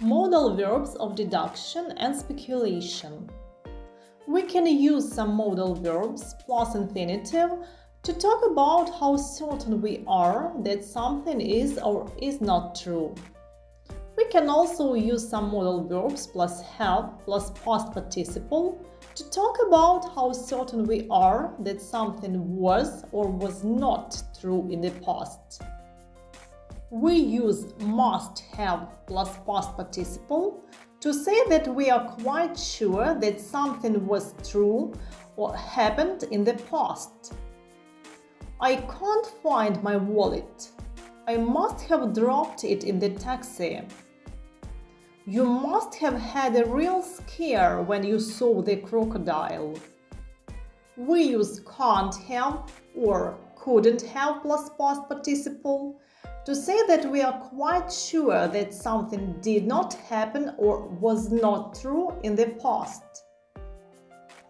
Modal verbs of deduction and speculation. We can use some modal verbs plus infinitive to talk about how certain we are that something is or is not true. We can also use some modal verbs plus have plus past participle to talk about how certain we are that something was or was not true in the past. We use must have plus past participle to say that we are quite sure that something was true or happened in the past. I can't find my wallet. I must have dropped it in the taxi. You must have had a real scare when you saw the crocodile. We use can't have or couldn't have plus past participle to say that we are quite sure that something did not happen or was not true in the past.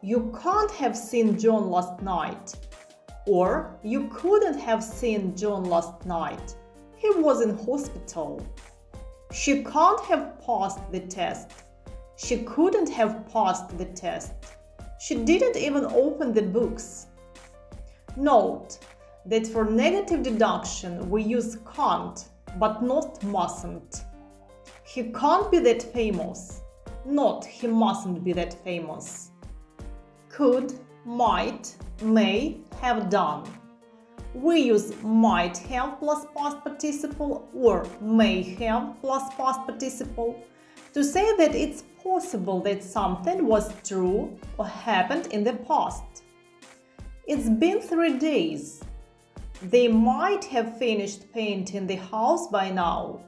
You can't have seen John last night. Or you couldn't have seen John last night. He was in hospital. She can't have passed the test. She couldn't have passed the test. She didn't even open the books. Note that for negative deduction we use can't, but not mustn't. He can't be that famous, not he mustn't be that famous. Could, might, may have done. We use might have plus past participle or may have plus past participle to say that it's possible that something was true or happened in the past. It's been 3 days. They might have finished painting the house by now.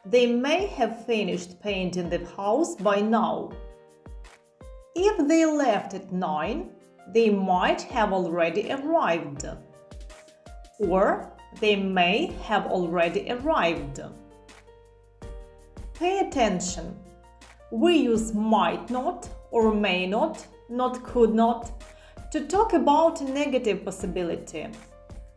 They may have finished painting the house by now. If they left at 9, they might have already arrived. Or they may have already arrived. Pay attention. We use might not or may not could not, to talk about a negative possibility.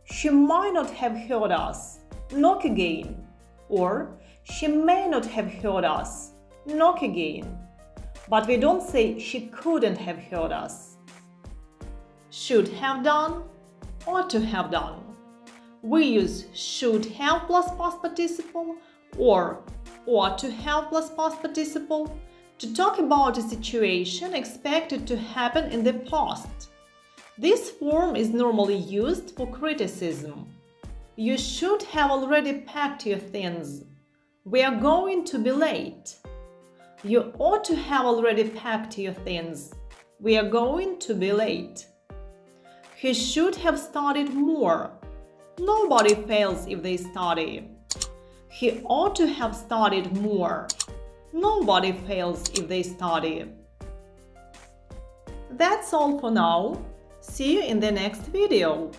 She might not have heard us. Knock again. Or she may not have heard us. Knock again. But we don't say she couldn't have heard us. Should have done, ought to have done. We use should have plus past participle or ought to have plus past participle to talk about a situation expected to happen in the past. This form is normally used for criticism. You should have already packed your things. We are going to be late. You ought to have already packed your things. We are going to be late. He should have studied more. Nobody fails if they study. He ought to have studied more. Nobody fails if they study. That's all for now. See you in the next video.